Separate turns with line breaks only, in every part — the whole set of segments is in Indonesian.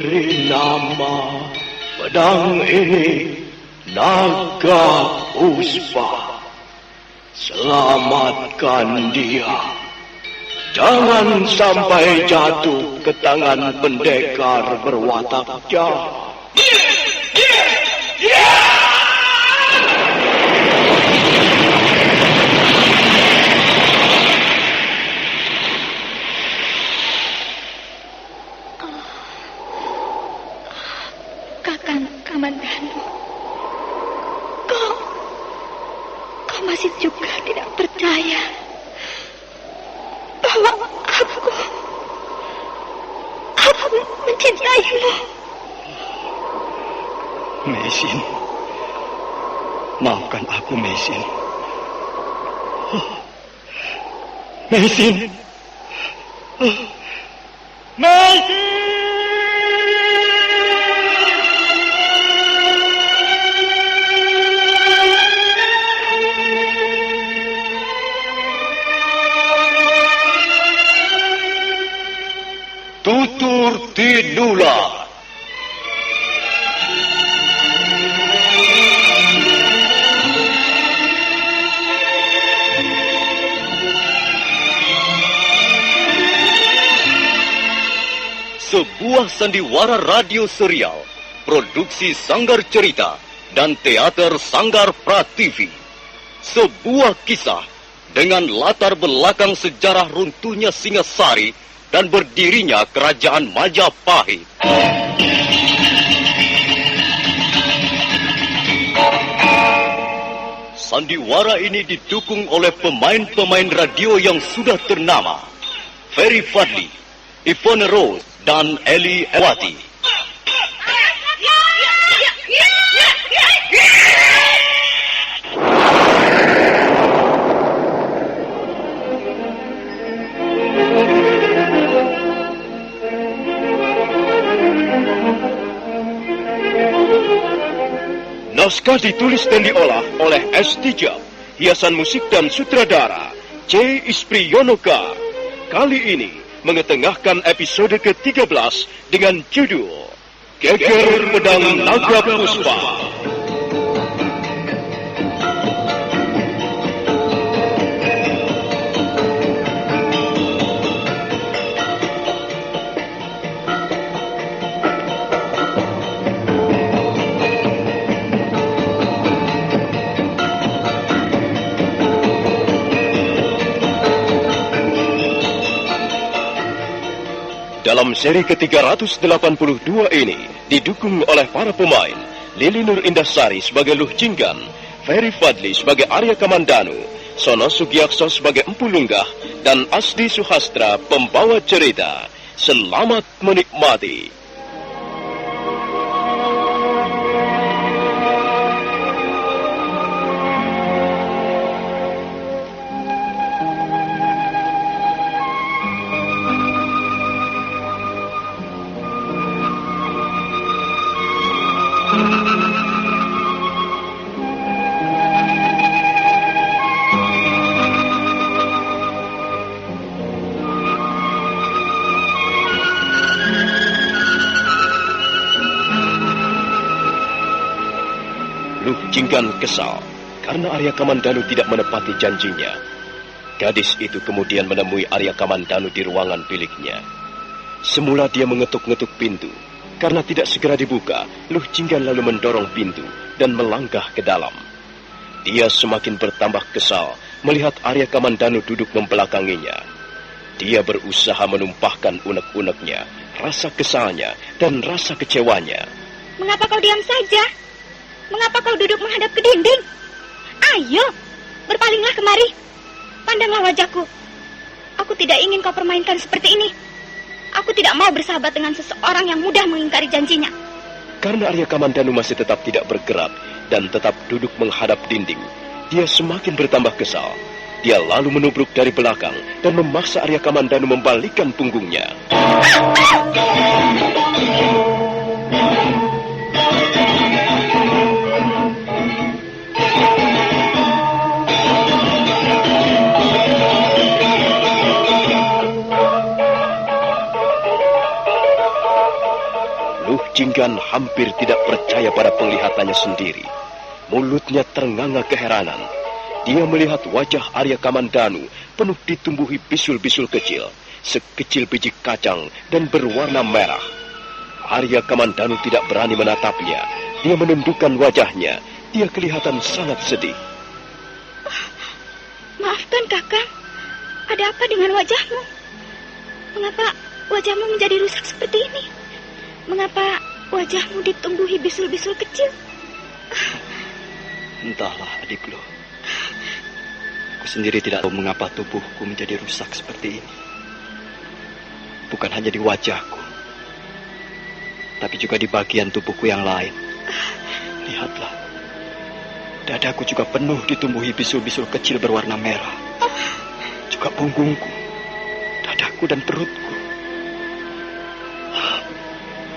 Beri nama pedang ini Naga Puspa. Selamatkan dia. Jangan sampai jatuh ke tangan pendekar berwatak jahat.
Kakang Kamandanu, kau masih juga tidak percaya bahwa aku mencintaimu.
Mesin, maafkan aku, Mesin. Mesin, Mesin. Tutur Tinula.
Sebuah sandiwara radio serial, produksi Sanggar Cerita dan Teater Sanggar Prativi. Sebuah kisah dengan latar belakang sejarah runtuhnya Singasari dan berdirinya Kerajaan Majapahit. Sandiwara ini didukung oleh pemain-pemain radio yang sudah ternama, Ferry Fadli, Yvonne Rose, dan Eli Ewati.
Naskah ditulis dan diolah oleh S. Tijab, hiasan musik dan sutradara C. Ispriyonoka. Kali ini mengetengahkan episode ke-13 dengan judul Geger Pedang Naga Puspa. Dalam seri ke-382 ini didukung oleh para pemain Lili Nur Indasari sebagai Luh Jinggan, Ferry Fadli sebagai Arya Kamandanu, Sono Sugiyakso sebagai Empu Lunggah, dan Asdi Suhastra pembawa cerita. Selamat menikmati. Luh Jinggan kesal karena Arya Kamandanu tidak menepati janjinya. Gadis itu kemudian menemui Arya Kamandanu di ruangan biliknya. Semula dia mengetuk-ngetuk pintu. Karena tidak segera dibuka, Luh Jinggan lalu mendorong pintu dan melangkah ke dalam. Dia semakin bertambah kesal melihat Arya Kamandanu duduk membelakanginya. Dia berusaha menumpahkan unek-uneknya, rasa kesalnya, dan rasa kecewanya.
Mengapa kau diam saja? Mengapa kau duduk menghadap ke dinding? Ayo, berpalinglah kemari. Pandanglah wajahku. Aku tidak ingin kau permainkan seperti ini. Aku tidak mau bersahabat dengan seseorang yang mudah mengingkari janjinya.
Karena Arya Kamandanu masih tetap tidak bergerak dan tetap duduk menghadap dinding, dia semakin bertambah kesal. Dia lalu menubruk dari belakang dan memaksa Arya Kamandanu membalikkan punggungnya. Luh Jinggan hampir tidak percaya pada penglihatannya sendiri. Mulutnya ternganga keheranan. Dia melihat wajah Arya Kamandanu penuh ditumbuhi bisul-bisul kecil, sekecil biji kacang dan berwarna merah. Arya Kamandanu tidak berani menatapnya. Dia menundukkan wajahnya. Dia kelihatan sangat sedih.
Maafkan Kakang, ada apa dengan wajahmu? Mengapa wajahmu menjadi rusak seperti ini? Mengapa wajahmu ditumbuhi bisul-bisul kecil?
Entahlah, adik Luh. Aku sendiri tidak tahu mengapa tubuhku menjadi rusak seperti ini. Bukan hanya di wajahku, tapi juga di bagian tubuhku yang lain. Lihatlah, dadaku juga penuh ditumbuhi bisul-bisul kecil berwarna merah. Juga punggungku, dadaku dan perutku.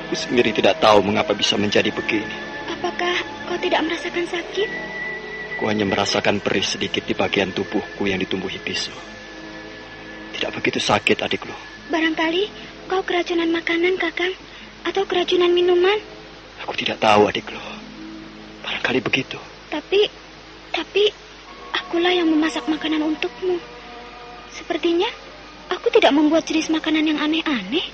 Aku sendiri tidak tahu mengapa bisa menjadi begini.
Apakah kau tidak merasakan sakit?
Aku hanya merasakan perih sedikit di bagian tubuhku yang ditumbuhi bisul. Tidak begitu sakit, adik Luh.
Barangkali kau keracunan makanan, Kakang, atau keracunan minuman.
Aku tidak tahu, adik Luh. Barangkali begitu.
Tapi akulah yang memasak makanan untukmu. Sepertinya aku tidak membuat jenis makanan yang aneh-aneh.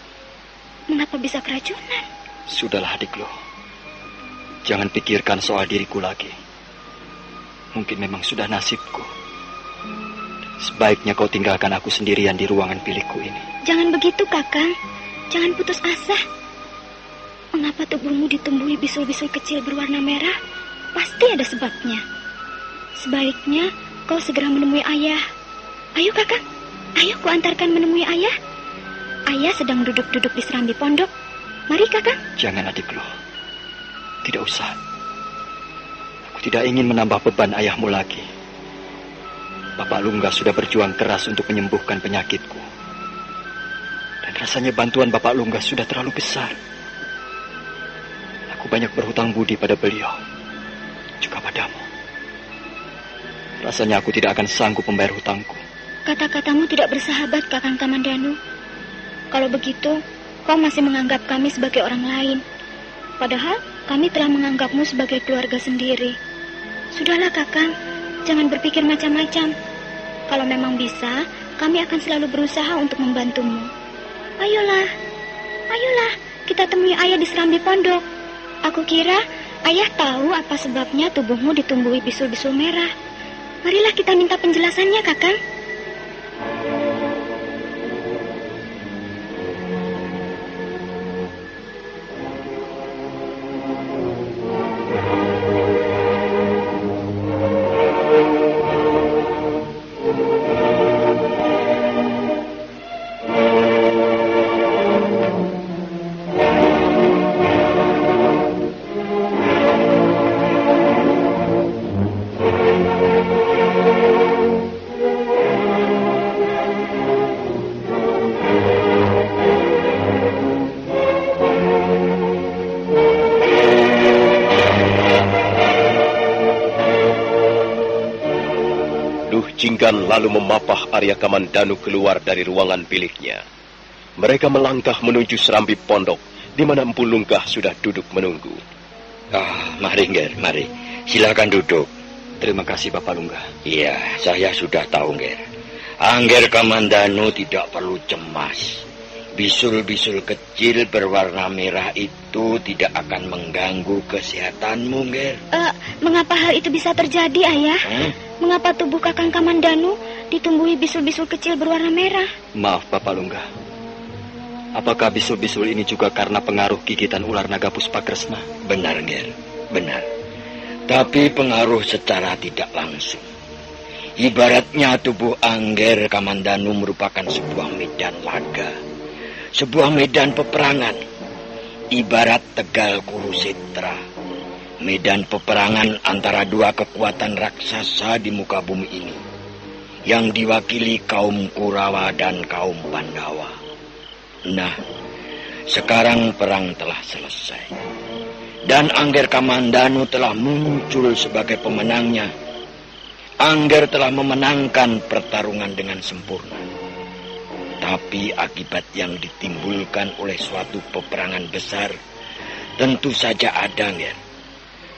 Mengapa bisa keracunan?
Sudahlah, adik Luh. Jangan pikirkan soal diriku lagi. Mungkin memang sudah nasibku. Sebaiknya kau tinggalkan aku sendirian di ruangan bilikku ini.
Jangan begitu, Kakang. Jangan putus asa. Mengapa tubuhmu ditumbuhi bisul-bisul kecil berwarna merah? Pasti ada sebabnya. Sebaiknya kau segera menemui ayah. Ayo, Kakang. Ayo, ku antarkan menemui ayah. Ayah sedang duduk-duduk di serambi pondok. Mari, Kakang.
Jangan, adik Luh. Tidak usah. Aku tidak ingin menambah beban ayahmu lagi. Bapak Lungga sudah berjuang keras untuk menyembuhkan penyakitku. Dan rasanya bantuan Bapak Lungga sudah terlalu besar. Aku banyak berhutang budi pada beliau. Juga padamu. Rasanya aku tidak akan sanggup membayar hutangku.
Kata-katamu tidak bersahabat, Kakang Kamandanu. Kalau begitu, kau masih menganggap kami sebagai orang lain. Padahal kami telah menganggapmu sebagai keluarga sendiri. Sudahlah, Kakang. Jangan berpikir macam-macam. Kalau memang bisa, kami akan selalu berusaha untuk membantumu. Ayolah, kita temui ayah di serambi pondok. Aku kira ayah tahu apa sebabnya tubuhmu ditumbuhi bisul-bisul merah. Marilah kita minta penjelasannya, Kakang.
Jinggan lalu memapah Arya Kamandanu keluar dari ruangan biliknya. Mereka melangkah menuju serambi pondok, di mana Empu Lunggah sudah duduk menunggu.
Mari, Nger, mari. Silakan duduk.
Terima kasih, Bapak Lunggah.
Iya, saya sudah tahu, Nger. Angger Kamandanu tidak perlu cemas. Bisul-bisul kecil berwarna merah itu tidak akan mengganggu kesehatanmu, Nger.
Mengapa hal itu bisa terjadi, Ayah? Mengapa tubuh Kakang Kamandanu ditumbuhi bisul-bisul kecil berwarna merah?
Maaf, Bapak Lunggah. Apakah bisul-bisul ini juga karena pengaruh gigitan ular naga Puspakresna?
Benar, Nger. Benar. Tapi pengaruh secara tidak langsung. Ibaratnya tubuh Angger Kamandanu merupakan sebuah medan laga. Sebuah medan peperangan, ibarat Tegal Kurusetra, medan peperangan antara dua kekuatan raksasa di muka bumi ini, yang diwakili kaum Kurawa dan kaum Pandawa. Nah, sekarang perang telah selesai, dan Angger Kamandanu telah muncul sebagai pemenangnya. Angger telah memenangkan pertarungan dengan sempurna. Tapi akibat yang ditimbulkan oleh suatu peperangan besar Tentu saja ada, Nger.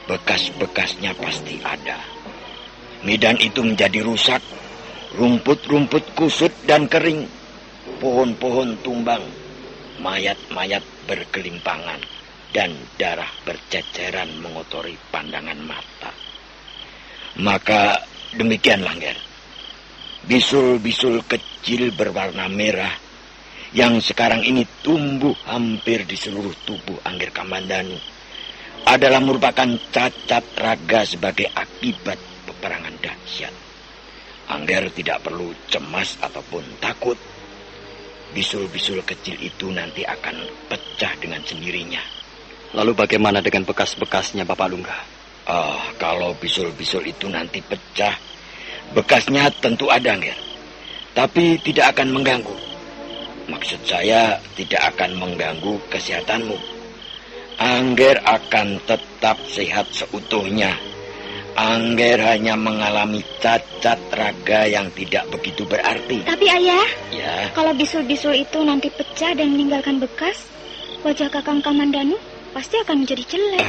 Bekas-bekasnya pasti ada. Medan itu menjadi rusak, rumput-rumput kusut dan kering, pohon-pohon tumbang, mayat-mayat bergelimpangan, dan darah berceceran mengotori pandangan mata. Maka demikianlah, Nger. Bisul-bisul kecil berwarna merah yang sekarang ini tumbuh hampir di seluruh tubuh Angger Kamandanu adalah merupakan cacat raga sebagai akibat peperangan dahsyat. Angger tidak perlu cemas ataupun takut. Bisul-bisul kecil itu nanti akan pecah dengan sendirinya.
Lalu bagaimana dengan bekas-bekasnya, Bapak Lungga?
Kalau bisul-bisul itu nanti pecah, bekasnya tentu ada, Nger. Tapi tidak akan mengganggu. Maksud saya tidak akan mengganggu kesehatanmu. Angger akan tetap sehat seutuhnya. Angger hanya mengalami cacat raga yang tidak begitu berarti.
Tapi Ayah,
Ya,
kalau bisul-bisul itu nanti pecah dan meninggalkan bekas, wajah Kakang Kamandanu pasti akan menjadi jelek.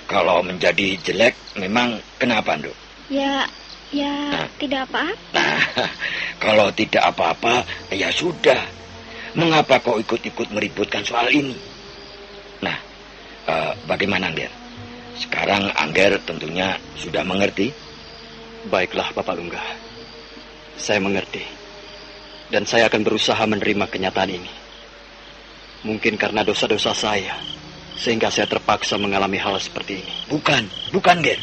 kalau menjadi jelek memang kenapa, Nduk?
Ya, tidak apa-apa.
Nah, kalau tidak apa-apa, ya sudah. Mengapa kau ikut-ikut meributkan soal ini? Nah, bagaimana, Angger? Sekarang Angger tentunya sudah mengerti.
Baiklah, Bapak Lungga. Saya mengerti. Dan saya akan berusaha menerima kenyataan ini. Mungkin karena dosa-dosa saya, sehingga saya terpaksa mengalami hal seperti ini.
Bukan, Angger.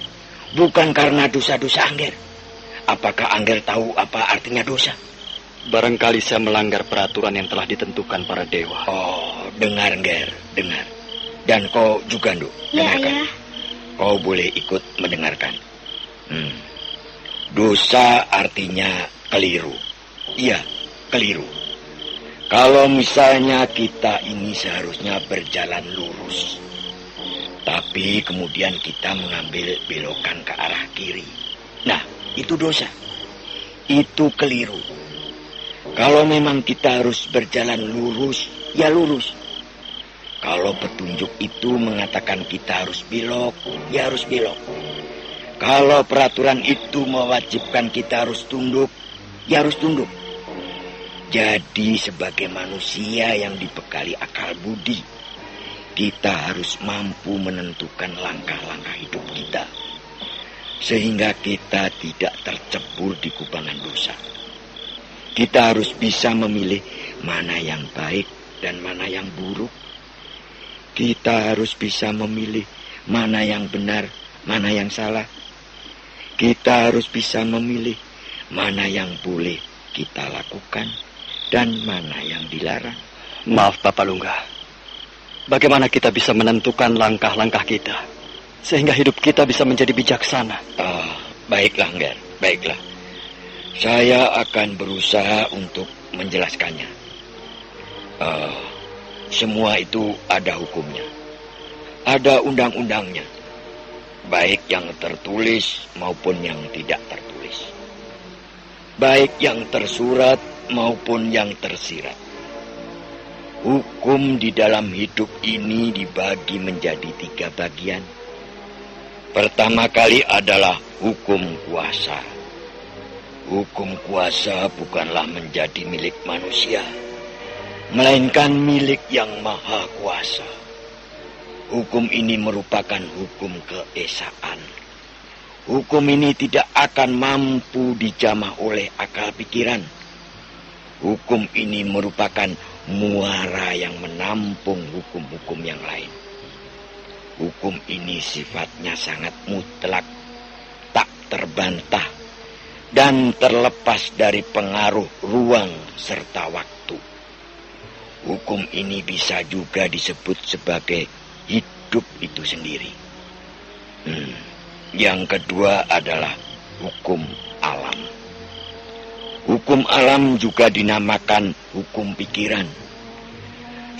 Bukan karena dosa-dosa Angger. Apakah Angger tahu apa artinya dosa?
Barangkali saya melanggar peraturan yang telah ditentukan para dewa.
Oh, dengar, Angger, dengar. Dan kau juga, Nduk,
Ya,
dengarkan.
Ayah.
Kau boleh ikut mendengarkan. Dosa artinya keliru. Iya, keliru. Kalau misalnya kita ini seharusnya berjalan lurus, tapi kemudian kita mengambil belokan ke arah kiri. Nah, itu dosa. Itu keliru. Kalau memang kita harus berjalan lurus, ya lurus. Kalau petunjuk itu mengatakan kita harus belok, ya harus belok. Kalau peraturan itu mewajibkan kita harus tunduk, ya harus tunduk. Jadi sebagai manusia yang dibekali akal budi, kita harus mampu menentukan langkah-langkah hidup kita. Sehingga kita tidak tercebur di kubangan dosa. Kita harus bisa memilih mana yang baik dan mana yang buruk. Kita harus bisa memilih mana yang benar, mana yang salah. Kita harus bisa memilih mana yang boleh kita lakukan dan mana yang dilarang.
Maaf, Bapak Lungga. Bagaimana kita bisa menentukan langkah-langkah kita, sehingga hidup kita bisa menjadi bijaksana?
Baiklah, Nger, baiklah. Saya akan berusaha untuk menjelaskannya. Semua itu ada hukumnya. Ada undang-undangnya. Baik yang tertulis maupun yang tidak tertulis. Baik yang tersurat maupun yang tersirat. Hukum di dalam hidup ini dibagi menjadi 3 bagian. Pertama kali adalah hukum kuasa. Hukum kuasa bukanlah menjadi milik manusia, melainkan milik yang maha kuasa. Hukum ini merupakan hukum keesaan. Hukum ini tidak akan mampu dijamah oleh akal pikiran. Hukum ini merupakan muara yang menampung hukum-hukum yang lain. Hukum ini sifatnya sangat mutlak, tak terbantah, dan terlepas dari pengaruh ruang serta waktu. Hukum ini bisa juga disebut sebagai hidup itu sendiri. Yang kedua adalah hukum alam. Hukum alam juga dinamakan hukum pikiran.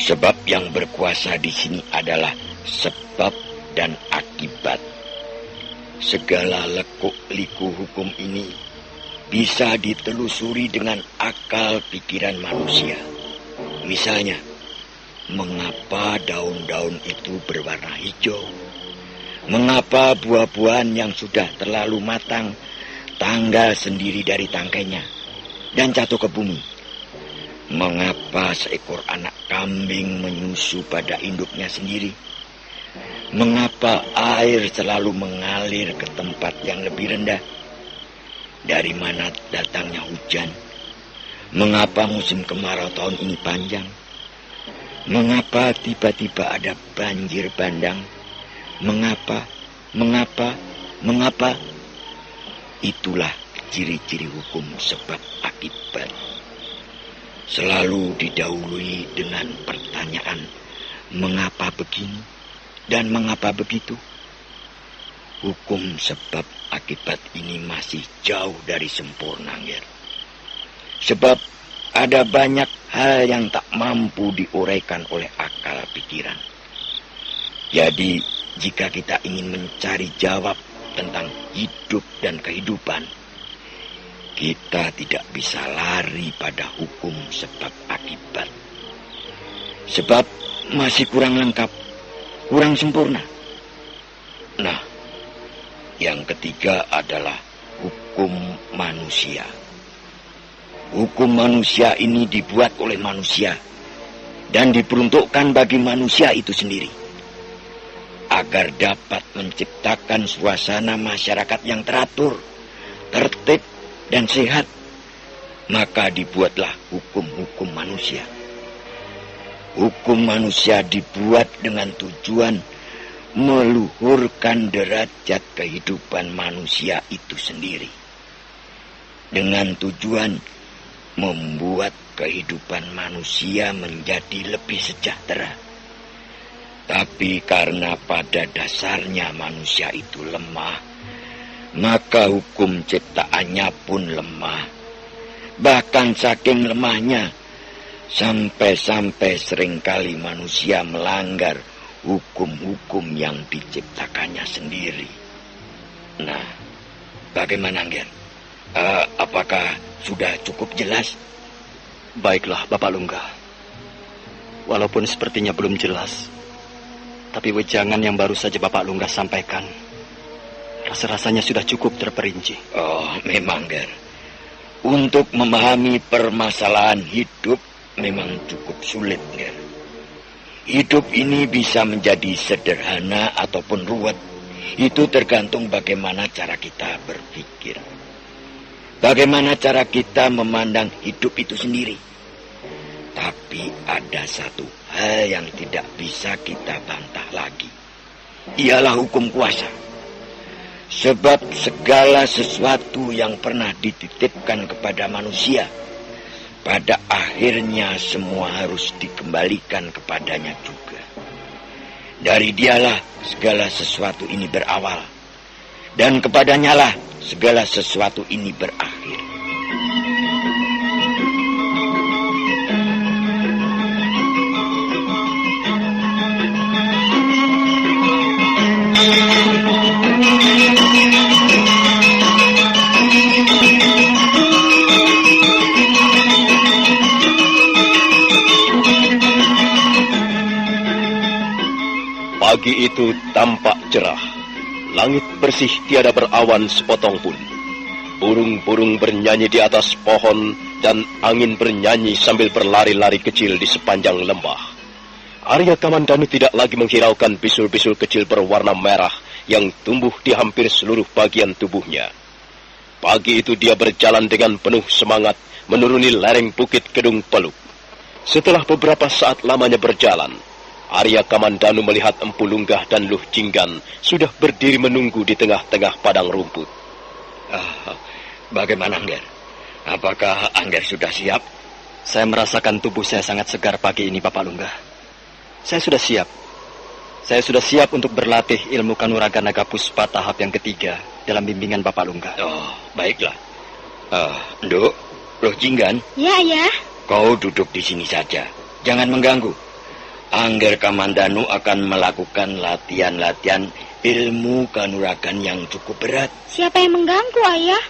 Sebab yang berkuasa di sini adalah sebab dan akibat. Segala lekuk-liku hukum ini bisa ditelusuri dengan akal pikiran manusia. Misalnya, mengapa daun-daun itu berwarna hijau? Mengapa buah-buahan yang sudah terlalu matang tanggal sendiri dari tangkainya dan jatuh ke bumi? Mengapa seekor anak kambing menyusu pada induknya sendiri? Mengapa air selalu mengalir ke tempat yang lebih rendah? Dari mana datangnya hujan? Mengapa musim kemarau tahun ini panjang? Mengapa tiba-tiba ada banjir bandang? Mengapa? Itulah ciri-ciri hukum sebab akibat. Selalu didahului dengan pertanyaan, mengapa begini dan mengapa begitu? Hukum sebab akibat ini masih jauh dari sempurna, Nger. Sebab ada banyak hal yang tak mampu diuraikan oleh akal pikiran. Jadi, jika kita ingin mencari jawab tentang hidup dan kehidupan, kita tidak bisa lari pada hukum sebab akibat. Sebab masih kurang lengkap, kurang sempurna. Nah, yang ketiga adalah hukum manusia. Hukum manusia ini dibuat oleh manusia dan diperuntukkan bagi manusia itu sendiri, agar dapat menciptakan suasana masyarakat yang teratur, tertib, dan sehat. Maka dibuatlah hukum-hukum manusia. Hukum manusia dibuat dengan tujuan meluhurkan derajat kehidupan manusia itu sendiri, dengan tujuan membuat kehidupan manusia menjadi lebih sejahtera. Tapi karena pada dasarnya manusia itu lemah, maka hukum ciptaannya pun lemah. Bahkan saking lemahnya, sampai-sampai seringkali manusia melanggar hukum-hukum yang diciptakannya sendiri. Nah, bagaimana, Nger? Apakah sudah cukup jelas?
Baiklah, Bapak Lungga. Walaupun sepertinya belum jelas, tapi wejangan yang baru saja Bapak Lungga sampaikan, rasa-rasanya sudah cukup terperinci.
Oh, memang, Ger. Untuk memahami permasalahan hidup memang cukup sulit, Ger. Hidup ini bisa menjadi sederhana ataupun ruwet. Itu tergantung bagaimana cara kita berpikir. Bagaimana cara kita memandang hidup itu sendiri. Tapi ada satu hal yang tidak bisa kita bantah lagi. Ialah hukum kuasa. Sebab segala sesuatu yang pernah dititipkan kepada manusia, pada akhirnya semua harus dikembalikan kepadanya juga. Dari dialah segala sesuatu ini berawal, dan kepadanya lah segala sesuatu ini berakhir.
Pagi itu tampak cerah. Langit bersih tiada berawan sepotong pun. Burung-burung bernyanyi di atas pohon dan angin bernyanyi sambil berlari-lari kecil di sepanjang lembah. Arya Kamandanu tidak lagi menghiraukan bisul-bisul kecil berwarna merah yang tumbuh di hampir seluruh bagian tubuhnya. Pagi itu dia berjalan dengan penuh semangat menuruni lereng bukit Kedung Peluk. Setelah beberapa saat lamanya berjalan, Arya Kamandanu melihat Empu Lunggah dan Luh Jinggan sudah berdiri menunggu di tengah-tengah padang rumput.
Bagaimana, Angger? Apakah Angger sudah siap?
Saya merasakan tubuh saya sangat segar pagi ini, Bapak Lunggah. Saya sudah siap. Saya sudah siap untuk berlatih ilmu kanuraga naga puspa tahap yang ketiga dalam bimbingan Bapak Lunggah.
Oh, baiklah. Nduk, Luh Jinggan.
Ya.
Kau duduk di sini saja. Jangan mengganggu. Angger Kamandanu akan melakukan latihan-latihan ilmu kanuragan yang cukup berat.
Siapa yang mengganggu, Ayah?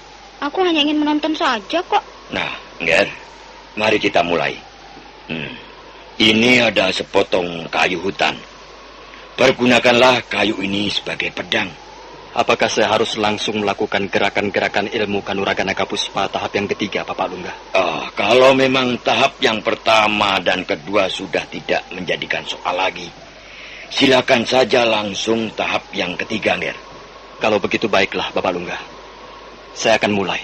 Aku hanya ingin menonton saja kok.
Nah, Angger, mari kita mulai. Ini ada sepotong kayu hutan. Pergunakanlah kayu ini sebagai pedang.
Apakah saya harus langsung melakukan gerakan-gerakan ilmu Kanuragan Naga Puspa tahap yang ketiga, Bapak Lungga?
Kalau memang tahap yang pertama dan kedua sudah tidak menjadikan soal lagi, silakan saja langsung tahap yang ketiga, Nger.
Kalau begitu baiklah, Bapak Lungga. Saya akan mulai.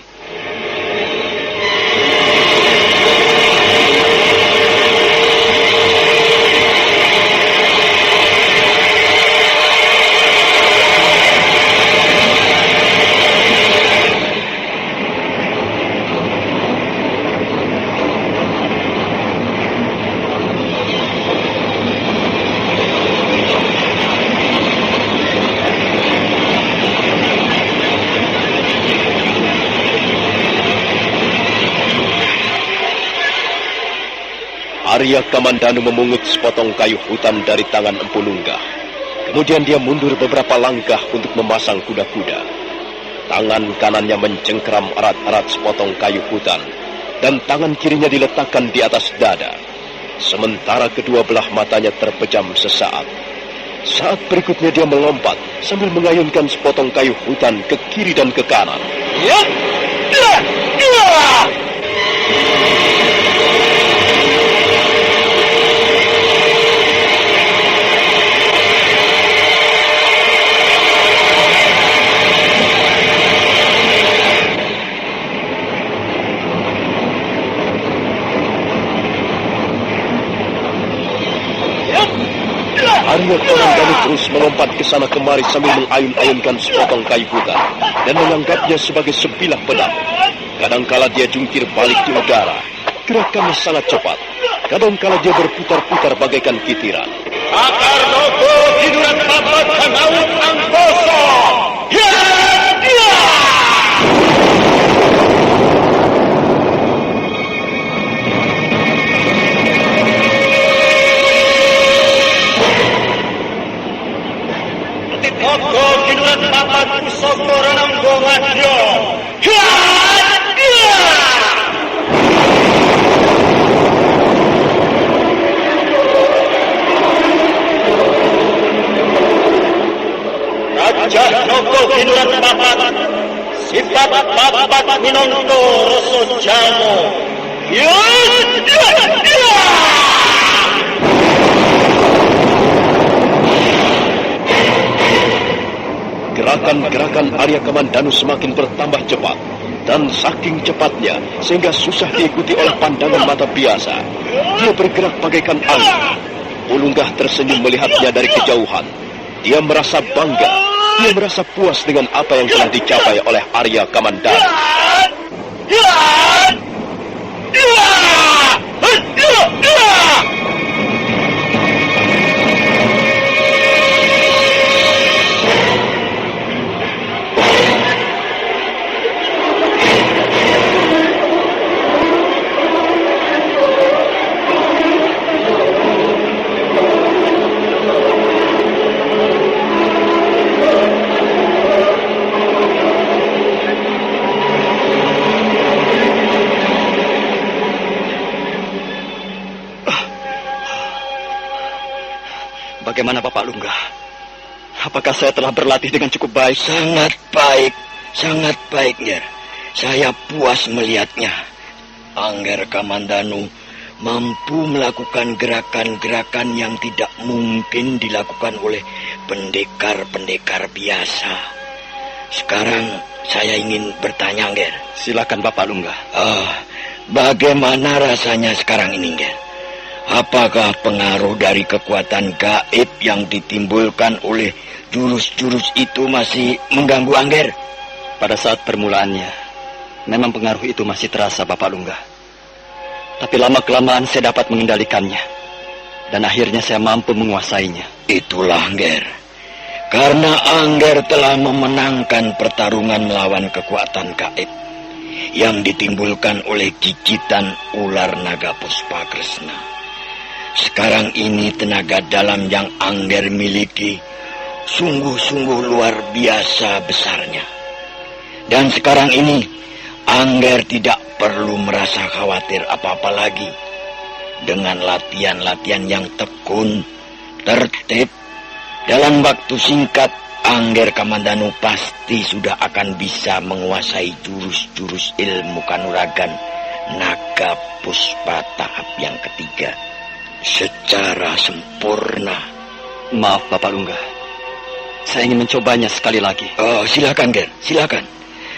Arya Kamandanu memungut sepotong kayu hutan dari tangan Empu Lungga. Kemudian dia mundur beberapa langkah untuk memasang kuda-kuda. Tangan kanannya mencengkeram erat-erat sepotong kayu hutan, dan tangan kirinya diletakkan di atas dada. Sementara kedua belah matanya terpejam sesaat. Saat berikutnya dia melompat sambil mengayunkan sepotong kayu hutan ke kiri dan ke kanan. Arya Kamandanu terus melompat ke sana kemari sambil mengayun-ayunkan sepotong kayu hutan dan menganggapnya sebagai sebilah pedang. Kadangkala dia jungkir balik di udara. Gerakannya sangat cepat. Kadangkala dia berputar-putar bagaikan kitiran.
Akar nopo hiduran babat hangaut angkoso. Toko hiduran babat kusoko renang gongadyo. Raja Noko hiduran babat sifat babat minongko roso jamo.
Gerakan-gerakan Arya Kamandanu semakin bertambah cepat, dan saking cepatnya sehingga susah diikuti oleh pandangan mata biasa. Dia bergerak bagaikan angin. Ulunggah tersenyum melihatnya dari kejauhan. Dia merasa bangga, dia merasa puas dengan apa yang telah dicapai oleh Arya Kamandanu.
Bagaimana Bapak Lungga? Apakah saya telah berlatih dengan cukup baik?
Sangat baik, Nger. Saya puas melihatnya. Angger Kamandanu mampu melakukan gerakan-gerakan yang tidak mungkin dilakukan oleh pendekar-pendekar biasa. Sekarang saya ingin bertanya, Nger.
Silakan Bapak Lungga.
Bagaimana rasanya sekarang ini, Nger? Apakah pengaruh dari kekuatan gaib yang ditimbulkan oleh jurus-jurus itu masih mengganggu Angger?
Pada saat permulaannya, memang pengaruh itu masih terasa, Bapak Lungga. Tapi lama-kelamaan saya dapat mengendalikannya. Dan akhirnya saya mampu menguasainya.
Itulah Angger. Karena Angger telah memenangkan pertarungan melawan kekuatan gaib yang ditimbulkan oleh gigitan ular naga Puspa Kresna. Sekarang ini tenaga dalam yang Angger miliki sungguh-sungguh luar biasa besarnya. Dan sekarang ini Angger tidak perlu merasa khawatir apa-apa lagi. Dengan latihan-latihan yang tekun, tertib, dalam waktu singkat, Angger Kamandanu pasti sudah akan bisa menguasai jurus-jurus ilmu kanuragan Naga Puspa tahap yang ketiga secara sempurna.
Maaf, Bapak Lungga. Saya ingin mencobanya sekali lagi.
Oh, silakan, Ger. Silakan.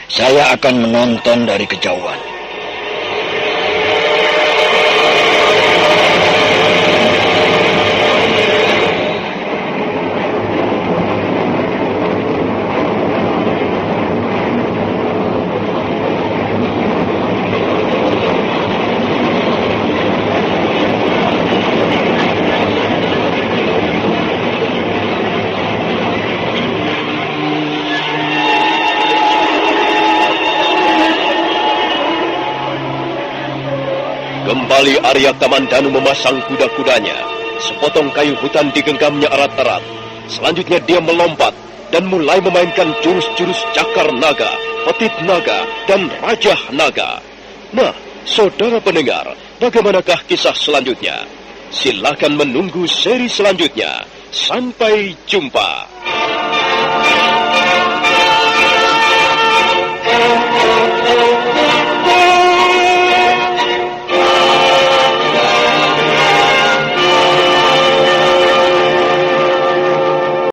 Saya akan menonton dari kejauhan.
Kembali Arya Kamandanu memasang kuda-kudanya. Sepotong kayu hutan digenggamnya erat-erat. Selanjutnya dia melompat dan mulai memainkan jurus-jurus cakar naga, petit naga, dan rajah naga. Nah, saudara pendengar, bagaimanakah kisah selanjutnya? Silakan menunggu seri selanjutnya. Sampai jumpa.